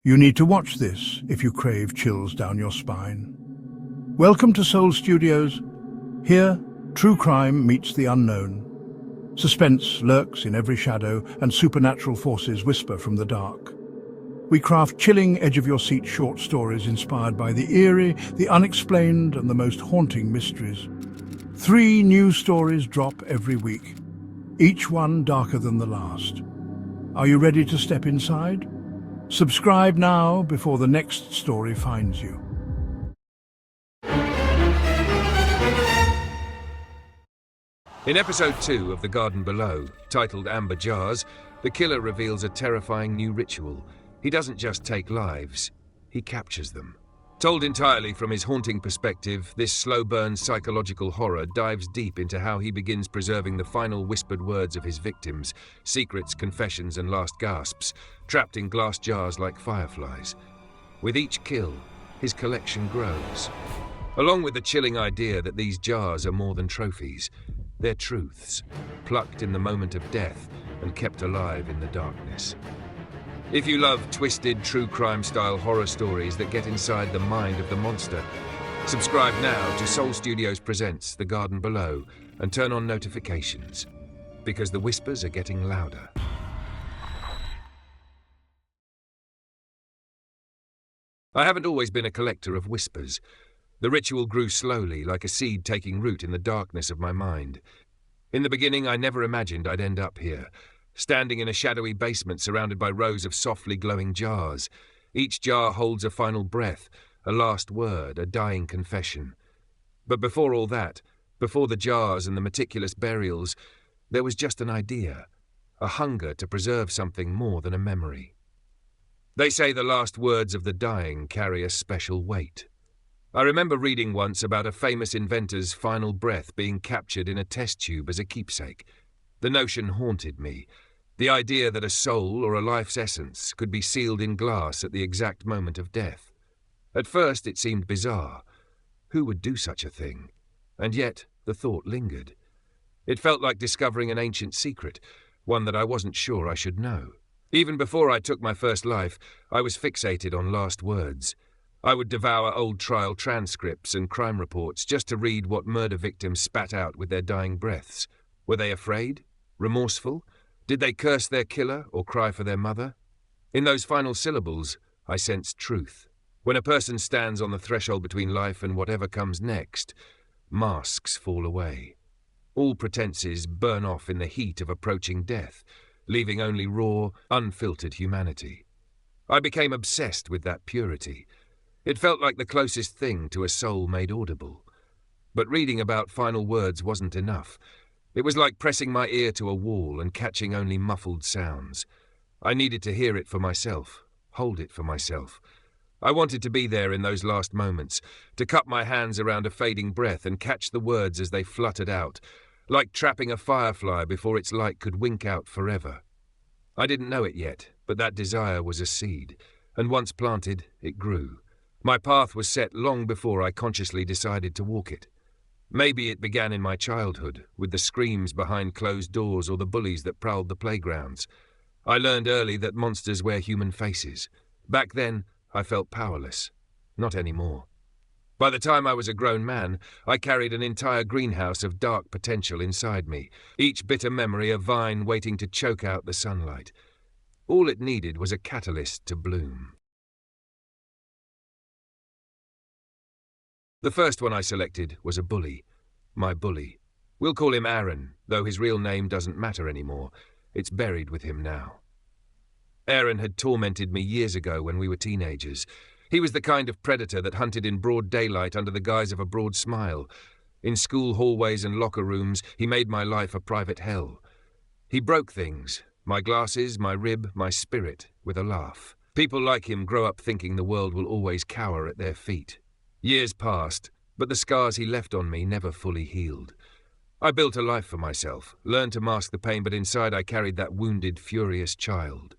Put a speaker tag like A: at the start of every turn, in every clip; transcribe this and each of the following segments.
A: You need to watch this if you crave chills down your spine. Welcome to Soul Studios. Here, true crime meets the unknown. Suspense lurks in every shadow, and supernatural forces whisper from the dark. We craft chilling, edge-of-your-seat short stories inspired by the eerie, the unexplained, and the most haunting mysteries. 3 new stories drop every week, each one darker than the last. Are you ready to step inside? Subscribe now before the next story finds you.
B: In episode 2 of The Garden Below, titled Amber Jars, the killer reveals a terrifying new ritual. He doesn't just take lives, he captures them. Told entirely from his haunting perspective, this slow-burn psychological horror dives deep into how he begins preserving the final whispered words of his victims, secrets, confessions, and last gasps, trapped in glass jars like fireflies. With each kill, his collection grows. Along with the chilling idea that these jars are more than trophies, they're truths, plucked in the moment of death and kept alive in the darkness. If you love twisted, true crime-style horror stories that get inside the mind of the monster, subscribe now to Soul Studios Presents The Garden Below and turn on notifications, because the whispers are getting louder. I haven't always been a collector of whispers. The ritual grew slowly, like a seed taking root in the darkness of my mind. In the beginning, I never imagined I'd end up here, standing in a shadowy basement surrounded by rows of softly glowing jars. Each jar holds a final breath, a last word, a dying confession. But before all that, before the jars and the meticulous burials, there was just an idea, a hunger to preserve something more than a memory. They say the last words of the dying carry a special weight. I remember reading once about a famous inventor's final breath being captured in a test tube as a keepsake. The notion haunted me. The idea that a soul or a life's essence could be sealed in glass at the exact moment of death. At first it seemed bizarre. Who would do such a thing? And yet the thought lingered. It felt like discovering an ancient secret, one that I wasn't sure I should know. Even before I took my first life, I was fixated on last words. I would devour old trial transcripts and crime reports just to read what murder victims spat out with their dying breaths. Were they afraid? Remorseful? Did they curse their killer or cry for their mother? In those final syllables, I sensed truth. When a person stands on the threshold between life and whatever comes next, masks fall away. All pretenses burn off in the heat of approaching death, leaving only raw, unfiltered humanity. I became obsessed with that purity. It felt like the closest thing to a soul made audible. But reading about final words wasn't enough. It was like pressing my ear to a wall and catching only muffled sounds. I needed to hear it for myself, hold it for myself. I wanted to be there in those last moments, to cup my hands around a fading breath and catch the words as they fluttered out, like trapping a firefly before its light could wink out forever. I didn't know it yet, but that desire was a seed, and once planted, it grew. My path was set long before I consciously decided to walk it. Maybe it began in my childhood, with the screams behind closed doors or the bullies that prowled the playgrounds. I learned early that monsters wear human faces. Back then, I felt powerless. Not anymore. By the time I was a grown man, I carried an entire greenhouse of dark potential inside me, each bitter memory a vine waiting to choke out the sunlight. All it needed was a catalyst to bloom. The first one I selected was a bully. My bully. We'll call him Aaron, though his real name doesn't matter anymore. It's buried with him now. Aaron had tormented me years ago when we were teenagers. He was the kind of predator that hunted in broad daylight under the guise of a broad smile. In school hallways and locker rooms, he made my life a private hell. He broke things, my glasses, my rib, my spirit, with a laugh. People like him grow up thinking the world will always cower at their feet. Years passed, but the scars he left on me never fully healed. I built a life for myself, learned to mask the pain, but inside I carried that wounded, furious child.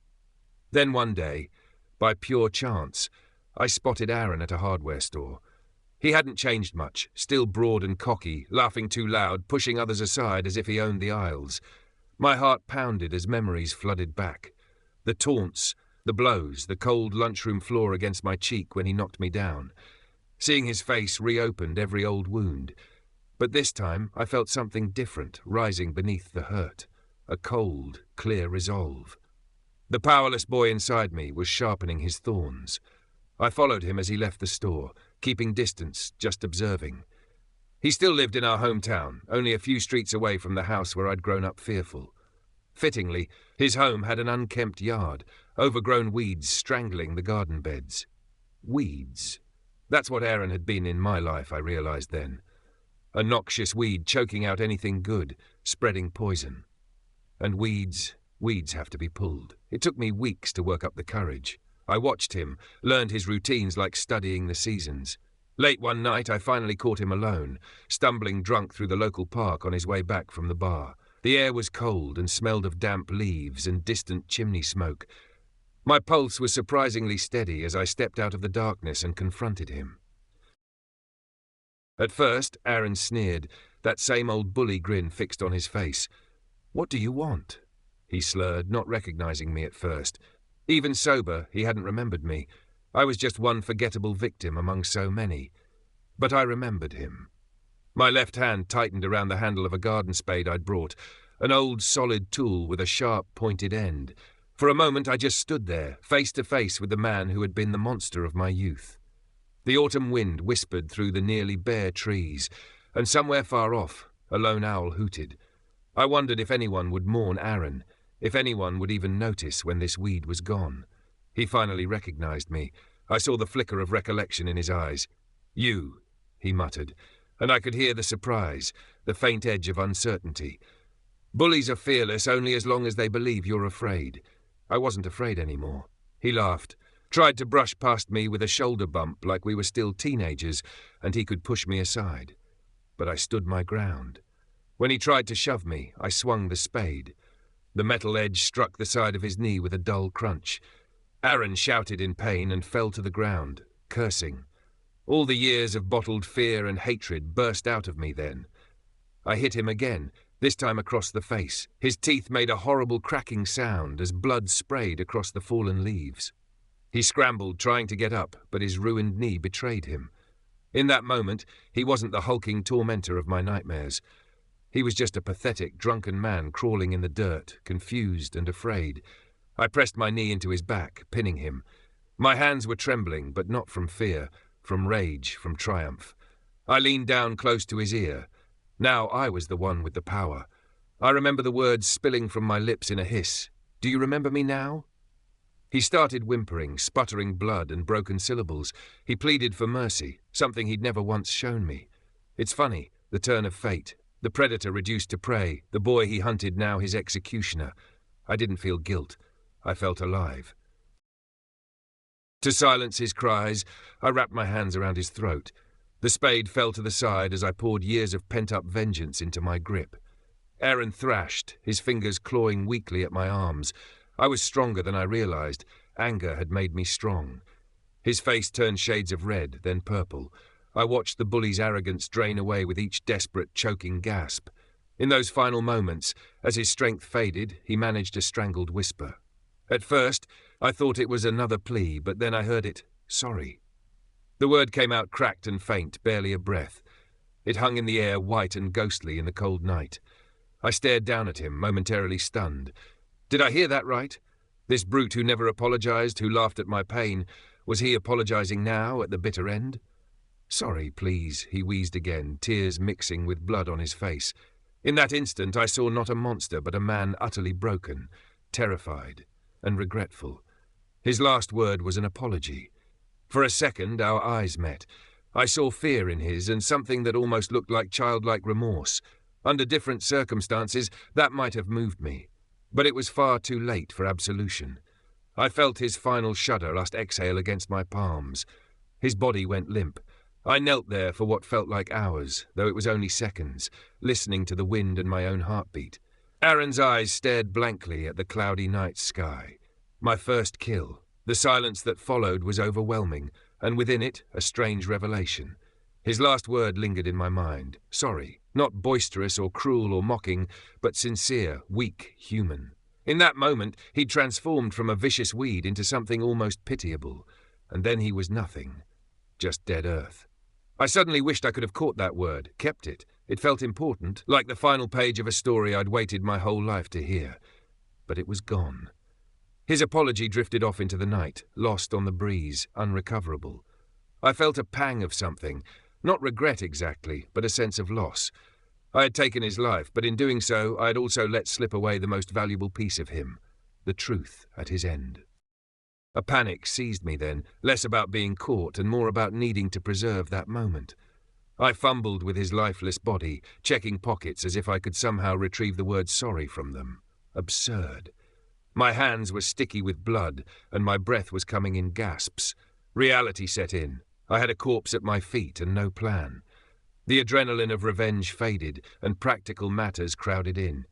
B: Then one day, by pure chance, I spotted Aaron at a hardware store. He hadn't changed much, still broad and cocky, laughing too loud, pushing others aside as if he owned the aisles. My heart pounded as memories flooded back. The taunts, The blows, the cold lunchroom floor against my cheek when he knocked me down. Seeing his face reopened every old wound. But this time I felt something different rising beneath the hurt. A cold, clear resolve. The powerless boy inside me was sharpening his thorns. I followed him as he left the store, keeping distance, just observing. He still lived in our hometown, only a few streets away from the house where I'd grown up fearful. Fittingly, his home had an unkempt yard, overgrown weeds strangling the garden beds. Weeds. That's what Aaron had been in my life, I realized then. A noxious weed choking out anything good, spreading poison. And weeds have to be pulled. It took me weeks to work up the courage. I watched him, learned his routines like studying the seasons. Late one night, I finally caught him alone, stumbling drunk through the local park on his way back from the bar. The air was cold and smelled of damp leaves and distant chimney smoke. My pulse was surprisingly steady as I stepped out of the darkness and confronted him. At first, Aaron sneered, that same old bully grin fixed on his face. "What do you want?" he slurred, not recognizing me at first. Even sober, he hadn't remembered me. I was just one forgettable victim among so many. But I remembered him. My left hand tightened around the handle of a garden spade I'd brought, an old solid tool with a sharp pointed end. For a moment I just stood there, face to face with the man who had been the monster of my youth. The autumn wind whispered through the nearly bare trees, and somewhere far off, a lone owl hooted. I wondered if anyone would mourn Aaron, if anyone would even notice when this weed was gone. He finally recognized me. I saw the flicker of recollection in his eyes. "You," he muttered, and I could hear the surprise, the faint edge of uncertainty. Bullies are fearless only as long as they believe you're afraid. I wasn't afraid anymore. He laughed, tried to brush past me with a shoulder bump like we were still teenagers and he could push me aside. But I stood my ground. When he tried to shove me, I swung the spade. The metal edge struck the side of his knee with a dull crunch. Aaron shouted in pain and fell to the ground, cursing. All the years of bottled fear and hatred burst out of me then. I hit him again, this time across the face. His teeth made a horrible cracking sound as blood sprayed across the fallen leaves. He scrambled, trying to get up, but his ruined knee betrayed him. In that moment, he wasn't the hulking tormentor of my nightmares. He was just a pathetic, drunken man crawling in the dirt, confused and afraid. I pressed my knee into his back, pinning him. My hands were trembling, but not from fear, from rage, from triumph. I leaned down close to his ear. Now I was the one with the power. I remember the words spilling from my lips in a hiss. "Do you remember me now?" He started whimpering, sputtering blood and broken syllables. He pleaded for mercy, something he'd never once shown me. It's funny, the turn of fate. The predator reduced to prey, the boy he hunted now his executioner. I didn't feel guilt. I felt alive. To silence his cries, I wrapped my hands around his throat. The spade fell to the side as I poured years of pent-up vengeance into my grip. Aaron thrashed, his fingers clawing weakly at my arms. I was stronger than I realized. Anger had made me strong. His face turned shades of red, then purple. I watched the bully's arrogance drain away with each desperate, choking gasp. In those final moments, as his strength faded, he managed a strangled whisper. At first, I thought it was another plea, but then I heard it, "Sorry." The word came out cracked and faint, barely a breath. It hung in the air, white and ghostly in the cold night. I stared down at him, momentarily stunned. Did I hear that right? This brute who never apologized, who laughed at my pain, was he apologizing now, at the bitter end? "Sorry, please," he wheezed again, tears mixing with blood on his face. In that instant I saw not a monster, but a man utterly broken, terrified, and regretful. His last word was an apology. For a second our eyes met. I saw fear in his and something that almost looked like childlike remorse. Under different circumstances, that might have moved me. But it was far too late for absolution. I felt his final shudder last exhale against my palms. His body went limp. I knelt there for what felt like hours, though it was only seconds, listening to the wind and my own heartbeat. Aaron's eyes stared blankly at the cloudy night sky. My first kill. The silence that followed was overwhelming, and within it, a strange revelation. His last word lingered in my mind. Sorry, not boisterous or cruel or mocking, but sincere, weak, human. In that moment, he'd transformed from a vicious weed into something almost pitiable, and then he was nothing, just dead earth. I suddenly wished I could have caught that word, kept it. It felt important, like the final page of a story I'd waited my whole life to hear. But it was gone. His apology drifted off into the night, lost on the breeze, unrecoverable. I felt a pang of something, not regret exactly, but a sense of loss. I had taken his life, but in doing so, I had also let slip away the most valuable piece of him, the truth at his end. A panic seized me then, less about being caught and more about needing to preserve that moment. I fumbled with his lifeless body, checking pockets as if I could somehow retrieve the word sorry from them. Absurd. My hands were sticky with blood, and my breath was coming in gasps. Reality set in. I had a corpse at my feet and no plan. The adrenaline of revenge faded, and practical matters crowded in.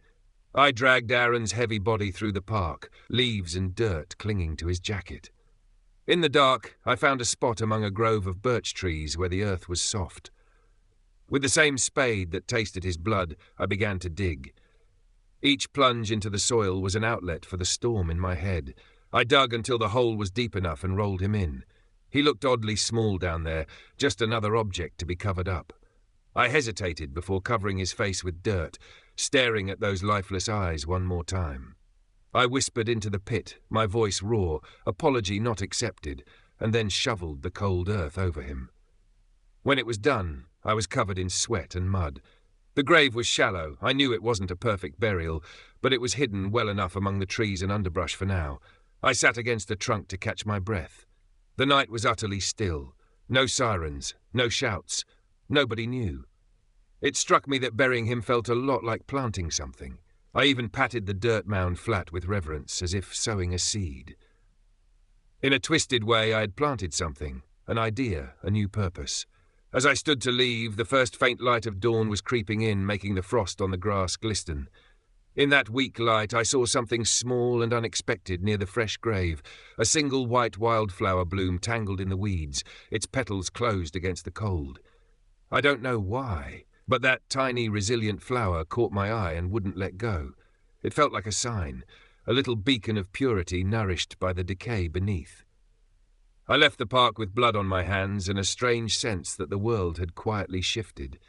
B: I dragged Aaron's heavy body through the park, leaves and dirt clinging to his jacket. In the dark, I found a spot among a grove of birch trees where the earth was soft. With the same spade that tasted his blood, I began to dig. Each plunge into the soil was an outlet for the storm in my head. I dug until the hole was deep enough and rolled him in. He looked oddly small down there, just another object to be covered up. I hesitated before covering his face with dirt, staring at those lifeless eyes one more time. I whispered into the pit, my voice raw, apology not accepted, and then shoveled the cold earth over him. When it was done, I was covered in sweat and mud. The grave was shallow. I knew it wasn't a perfect burial, but it was hidden well enough among the trees and underbrush for now. I sat against a trunk to catch my breath. The night was utterly still. No sirens, no shouts. Nobody knew. It struck me that burying him felt a lot like planting something. I even patted the dirt mound flat with reverence, as if sowing a seed. In a twisted way, I had planted something, an idea, a new purpose. As I stood to leave, the first faint light of dawn was creeping in, making the frost on the grass glisten. In that weak light, I saw something small and unexpected near the fresh grave, a single white wildflower bloom tangled in the weeds, its petals closed against the cold. I don't know why, but that tiny, resilient flower caught my eye and wouldn't let go. It felt like a sign, a little beacon of purity nourished by the decay beneath. I left the park with blood on my hands and a strange sense that the world had quietly shifted.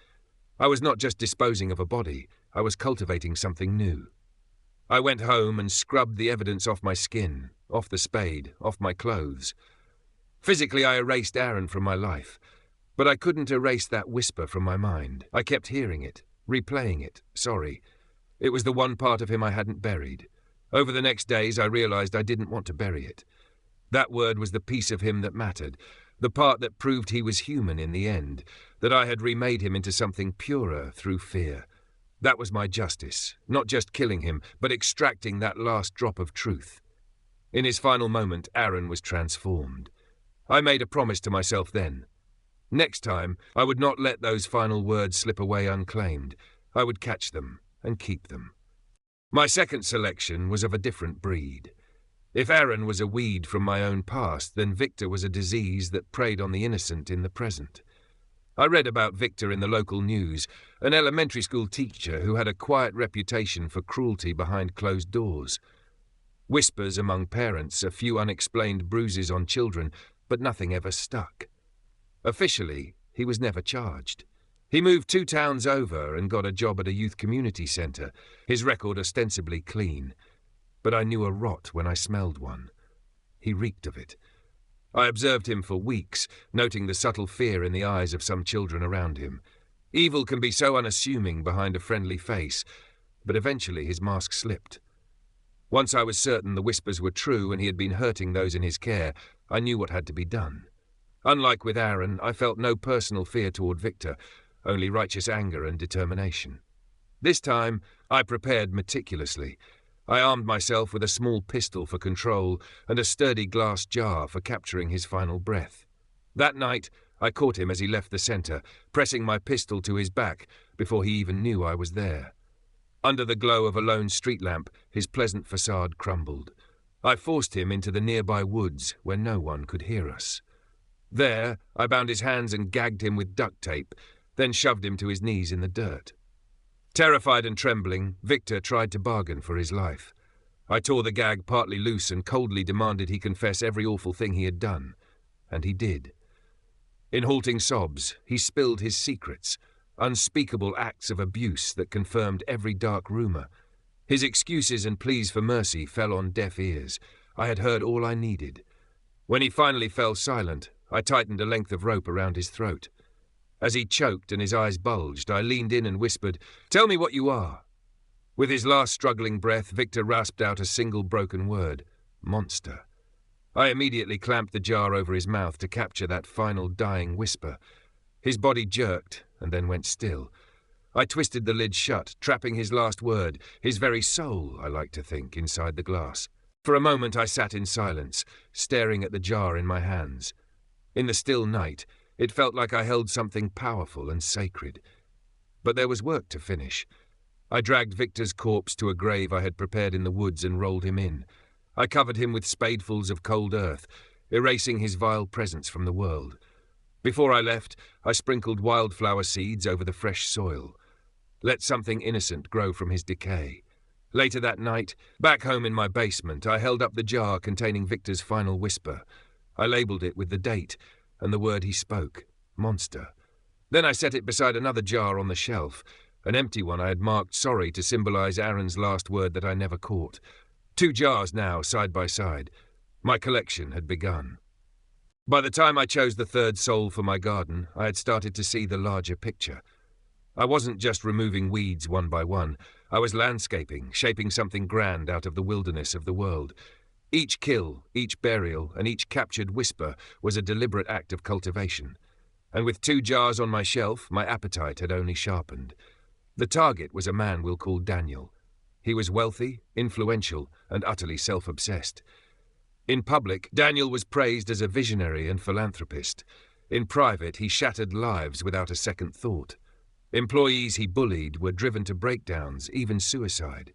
B: I was not just disposing of a body, I was cultivating something new. I went home and scrubbed the evidence off my skin, off the spade, off my clothes. Physically, I erased Aaron from my life, but I couldn't erase that whisper from my mind. I kept hearing it, replaying it, sorry. It was the one part of him I hadn't buried. Over the next days, I realized I didn't want to bury it. That word was the piece of him that mattered, the part that proved he was human in the end, that I had remade him into something purer through fear. That was my justice, not just killing him, but extracting that last drop of truth. In his final moment, Aaron was transformed. I made a promise to myself then. Next time, I would not let those final words slip away unclaimed. I would catch them and keep them. My second selection was of a different breed. If Aaron was a weed from my own past, then Victor was a disease that preyed on the innocent in the present. I read about Victor in the local news, an elementary school teacher who had a quiet reputation for cruelty behind closed doors. Whispers among parents, a few unexplained bruises on children, but nothing ever stuck. Officially, he was never charged. He moved 2 towns over and got a job at a youth community centre, his record ostensibly clean. But I knew a rot when I smelled one. He reeked of it. I observed him for weeks, noting the subtle fear in the eyes of some children around him. Evil can be so unassuming behind a friendly face, but eventually his mask slipped. Once I was certain the whispers were true and he had been hurting those in his care, I knew what had to be done. Unlike with Aaron, I felt no personal fear toward Victor, only righteous anger and determination. This time, I prepared meticulously. I armed myself with a small pistol for control and a sturdy glass jar for capturing his final breath. That night, I caught him as he left the centre, pressing my pistol to his back before he even knew I was there. Under the glow of a lone street lamp, his pleasant facade crumbled. I forced him into the nearby woods where no one could hear us. There, I bound his hands and gagged him with duct tape, then shoved him to his knees in the dirt. Terrified and trembling, Victor tried to bargain for his life. I tore the gag partly loose and coldly demanded he confess every awful thing he had done. And he did. In halting sobs, he spilled his secrets, unspeakable acts of abuse that confirmed every dark rumor. His excuses and pleas for mercy fell on deaf ears. I had heard all I needed. When he finally fell silent, I tightened a length of rope around his throat. As he choked and his eyes bulged, I leaned in and whispered, "Tell me what you are." With his last struggling breath, Victor rasped out a single broken word, "Monster." I immediately clamped the jar over his mouth to capture that final dying whisper. His body jerked and then went still. I twisted the lid shut, trapping his last word, his very soul, I like to think, inside the glass. For a moment I sat in silence, staring at the jar in my hands. In the still night, it felt like I held something powerful and sacred. But there was work to finish. I dragged Victor's corpse to a grave I had prepared in the woods and rolled him in. I covered him with spadefuls of cold earth, erasing his vile presence from the world. Before I left, I sprinkled wildflower seeds over the fresh soil. Let something innocent grow from his decay. Later that night, back home in my basement, I held up the jar containing Victor's final whisper. I labeled it with the date and the word he spoke, "Monster." Then I set it beside another jar on the shelf, an empty one I had marked "sorry" to symbolize Aaron's last word that I never caught. 2 jars now, side by side. My collection had begun. By the time I chose the 3rd soul for my garden, I had started to see the larger picture. I wasn't just removing weeds one by one. I was landscaping, shaping something grand out of the wilderness of the world. Each kill, each burial, and each captured whisper was a deliberate act of cultivation. And with 2 jars on my shelf, my appetite had only sharpened. The target was a man we'll call Daniel. He was wealthy, influential, and utterly self-obsessed. In public, Daniel was praised as a visionary and philanthropist. In private, he shattered lives without a second thought. Employees he bullied were driven to breakdowns, even suicide.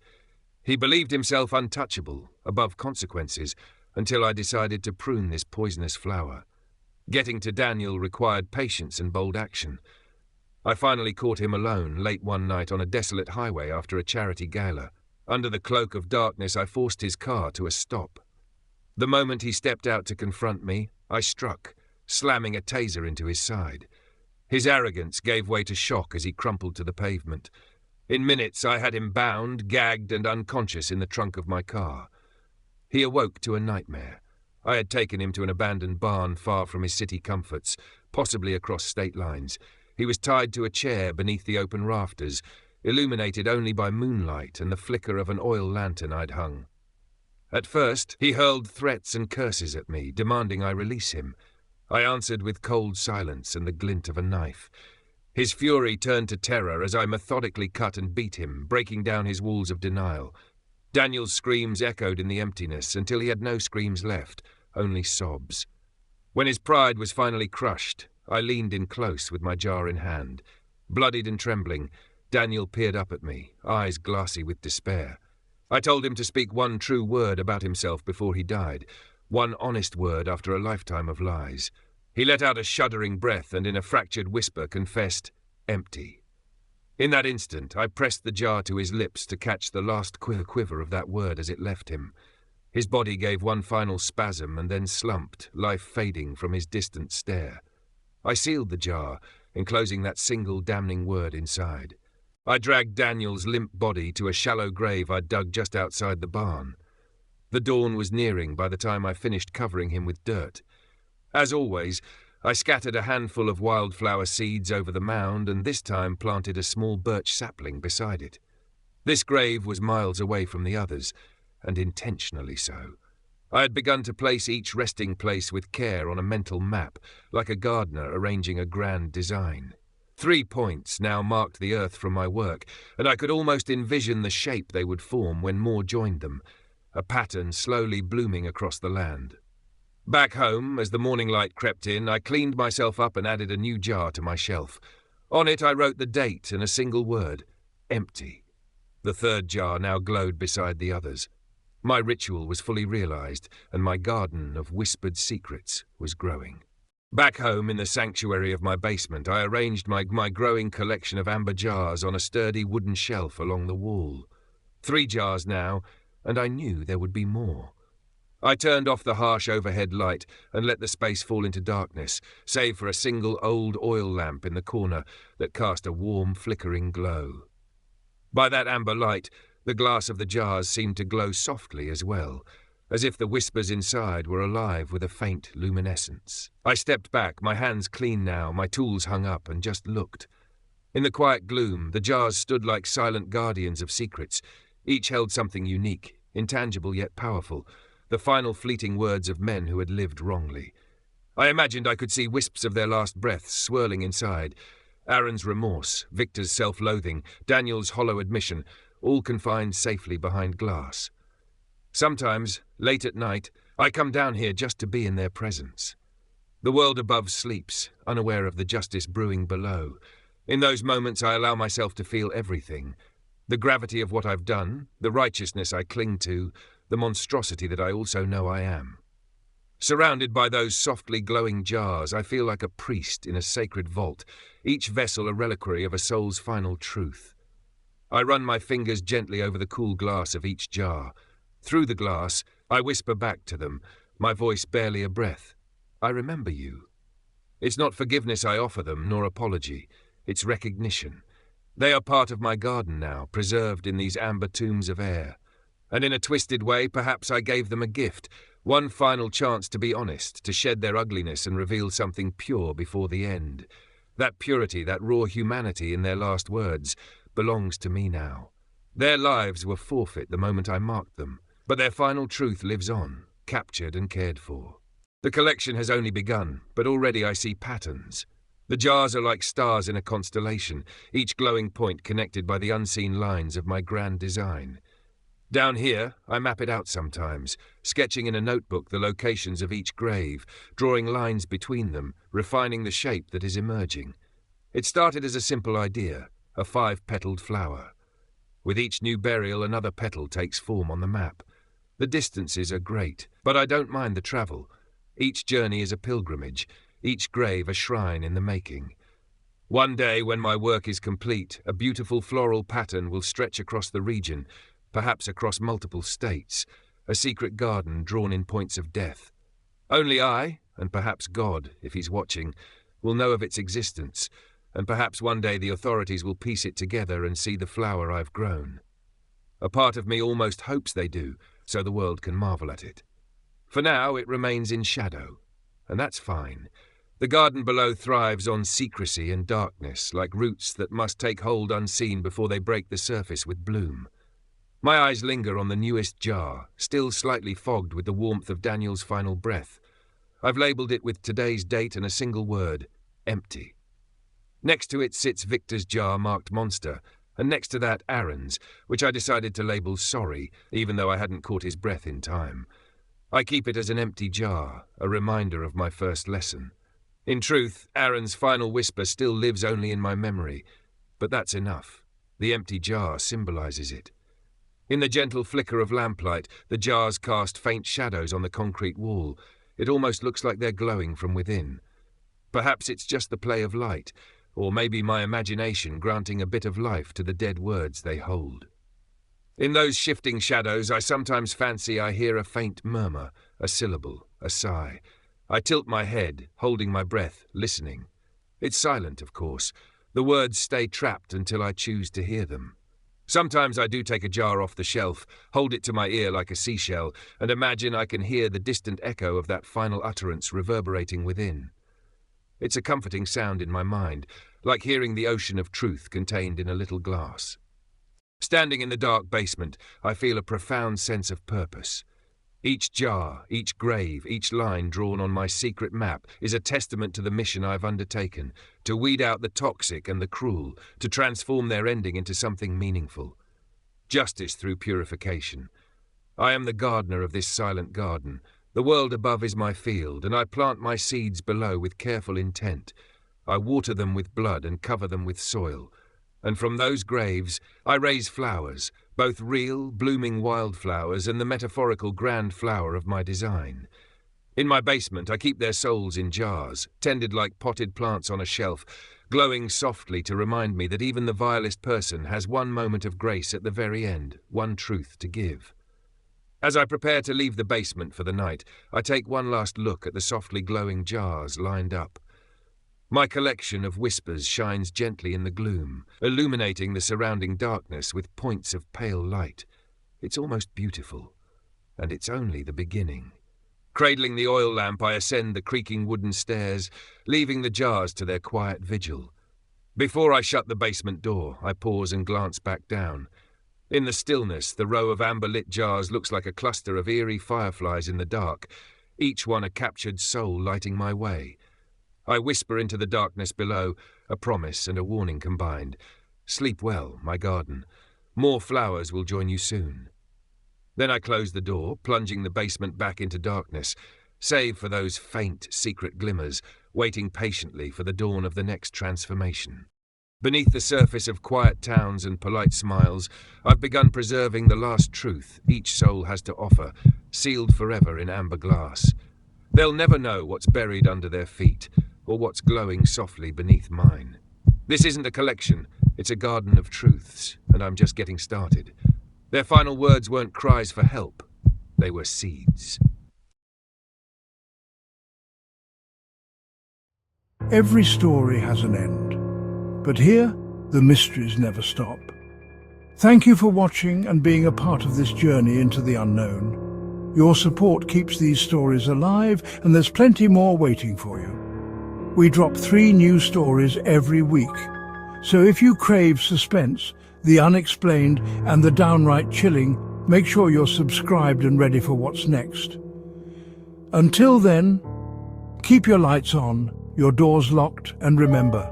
B: He believed himself untouchable, above consequences, until I decided to prune this poisonous flower. Getting to Daniel required patience and bold action. I finally caught him alone late one night on a desolate highway after a charity gala. Under the cloak of darkness, I forced his car to a stop. The moment he stepped out to confront me, I struck, slamming a taser into his side. His arrogance gave way to shock as he crumpled to the pavement. In minutes, I had him bound, gagged, and unconscious in the trunk of my car. He awoke to a nightmare. I had taken him to an abandoned barn far from his city comforts, possibly across state lines. He was tied to a chair beneath the open rafters, illuminated only by moonlight and the flicker of an oil lantern I'd hung. At first, he hurled threats and curses at me, demanding I release him. I answered with cold silence and the glint of a knife. His fury turned to terror as I methodically cut and beat him, breaking down his walls of denial. Daniel's screams echoed in the emptiness until he had no screams left, only sobs. When his pride was finally crushed, I leaned in close with my jar in hand. Bloodied and trembling, Daniel peered up at me, eyes glassy with despair. I told him to speak one true word about himself before he died, one honest word after a lifetime of lies. He let out a shuddering breath and in a fractured whisper confessed, "Empty." In that instant, I pressed the jar to his lips to catch the last quiver of that word as it left him. His body gave one final spasm and then slumped, life fading from his distant stare. I sealed the jar, enclosing that single damning word inside. I dragged Daniel's limp body to a shallow grave I'd dug just outside the barn. The dawn was nearing by the time I finished covering him with dirt. As always, I scattered a handful of wildflower seeds over the mound and this time planted a small birch sapling beside it. This grave was miles away from the others, and intentionally so. I had begun to place each resting place with care on a mental map, like a gardener arranging a grand design. 3 points now marked the earth from my work, and I could almost envision the shape they would form when more joined them, a pattern slowly blooming across the land. Back home, as the morning light crept in, I cleaned myself up and added a new jar to my shelf. On it I wrote the date and a single word, "Empty." The 3rd jar now glowed beside the others. My ritual was fully realized, and my garden of whispered secrets was growing. Back home in the sanctuary of my basement, I arranged my growing collection of amber jars on a sturdy wooden shelf along the wall. 3 jars now, and I knew there would be more. I turned off the harsh overhead light and let the space fall into darkness, save for a single old oil lamp in the corner that cast a warm, flickering glow. By that amber light, the glass of the jars seemed to glow softly as well, as if the whispers inside were alive with a faint luminescence. I stepped back, my hands clean now, my tools hung up, and just looked. In the quiet gloom, the jars stood like silent guardians of secrets. Each held something unique, intangible yet powerful, the final fleeting words of men who had lived wrongly. I imagined I could see wisps of their last breaths swirling inside. Aaron's remorse, Victor's self-loathing, Daniel's hollow admission, all confined safely behind glass. Sometimes, late at night, I come down here just to be in their presence. The world above sleeps, unaware of the justice brewing below. In those moments I allow myself to feel everything. The gravity of what I've done, the righteousness I cling to, the monstrosity that I also know I am. Surrounded by those softly glowing jars, I feel like a priest in a sacred vault, each vessel a reliquary of a soul's final truth. I run my fingers gently over the cool glass of each jar. Through the glass, I whisper back to them, my voice barely a breath. I remember you. It's not forgiveness I offer them, nor apology. It's recognition. They are part of my garden now, preserved in these amber tombs of air. And in a twisted way, perhaps I gave them a gift, one final chance to be honest, to shed their ugliness and reveal something pure before the end. That purity, that raw humanity in their last words, belongs to me now. Their lives were forfeit the moment I marked them, but their final truth lives on, captured and cared for. The collection has only begun, but already I see patterns. The jars are like stars in a constellation, each glowing point connected by the unseen lines of my grand design. Down here, I map it out sometimes, sketching in a notebook the locations of each grave, drawing lines between them, refining the shape that is emerging. It started as a simple idea, a 5-petaled flower. With each new burial, another petal takes form on the map. The distances are great, but I don't mind the travel. Each journey is a pilgrimage, each grave a shrine in the making. One day, when my work is complete, a beautiful floral pattern will stretch across the region, perhaps across multiple states, a secret garden drawn in points of death. Only I, and perhaps God, if he's watching, will know of its existence, and perhaps one day the authorities will piece it together and see the flower I've grown. A part of me almost hopes they do, so the world can marvel at it. For now, it remains in shadow, and that's fine. The garden below thrives on secrecy and darkness, like roots that must take hold unseen before they break the surface with bloom. My eyes linger on the newest jar, still slightly fogged with the warmth of Daniel's final breath. I've labelled it with today's date and a single word, empty. Next to it sits Victor's jar marked monster, and next to that Aaron's, which I decided to label sorry, even though I hadn't caught his breath in time. I keep it as an empty jar, a reminder of my first lesson. In truth, Aaron's final whisper still lives only in my memory, but that's enough. The empty jar symbolises it. In the gentle flicker of lamplight, the jars cast faint shadows on the concrete wall. It almost looks like they're glowing from within. Perhaps it's just the play of light, or maybe my imagination granting a bit of life to the dead words they hold. In those shifting shadows, I sometimes fancy I hear a faint murmur, a syllable, a sigh. I tilt my head, holding my breath, listening. It's silent, of course. The words stay trapped until I choose to hear them. Sometimes I do take a jar off the shelf, hold it to my ear like a seashell, and imagine I can hear the distant echo of that final utterance reverberating within. It's a comforting sound in my mind, like hearing the ocean of truth contained in a little glass. Standing in the dark basement, I feel a profound sense of purpose. Each jar, each grave, each line drawn on my secret map is a testament to the mission I've undertaken, to weed out the toxic and the cruel, to transform their ending into something meaningful. Justice through purification. I am the gardener of this silent garden. The world above is my field, and I plant my seeds below with careful intent. I water them with blood and cover them with soil. And from those graves, I raise flowers, both real, blooming wildflowers and the metaphorical grand flower of my design. In my basement, I keep their souls in jars, tended like potted plants on a shelf, glowing softly to remind me that even the vilest person has one moment of grace at the very end, one truth to give. As I prepare to leave the basement for the night, I take one last look at the softly glowing jars lined up. My collection of whispers shines gently in the gloom, illuminating the surrounding darkness with points of pale light. It's almost beautiful, and it's only the beginning. Cradling the oil lamp, I ascend the creaking wooden stairs, leaving the jars to their quiet vigil. Before I shut the basement door, I pause and glance back down. In the stillness, the row of amber-lit jars looks like a cluster of eerie fireflies in the dark, each one a captured soul lighting my way. I whisper into the darkness below, a promise and a warning combined. Sleep well, my garden. More flowers will join you soon. Then I close the door, plunging the basement back into darkness, save for those faint, secret glimmers, waiting patiently for the dawn of the next transformation. Beneath the surface of quiet towns and polite smiles, I've begun preserving the last truth each soul has to offer, sealed forever in amber glass. They'll never know what's buried under their feet, or what's glowing softly beneath mine. This isn't a collection, it's a garden of truths, and I'm just getting started. Their final words weren't cries for help, they were seeds.
A: Every story has an end, but here, the mysteries never stop. Thank you for watching and being a part of this journey into the unknown. Your support keeps these stories alive, and there's plenty more waiting for you. We drop 3 new stories every week, so if you crave suspense, the unexplained and the downright chilling, make sure you're subscribed and ready for what's next. Until then, keep your lights on, your doors locked, and remember,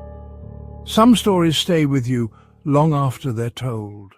A: some stories stay with you long after they're told.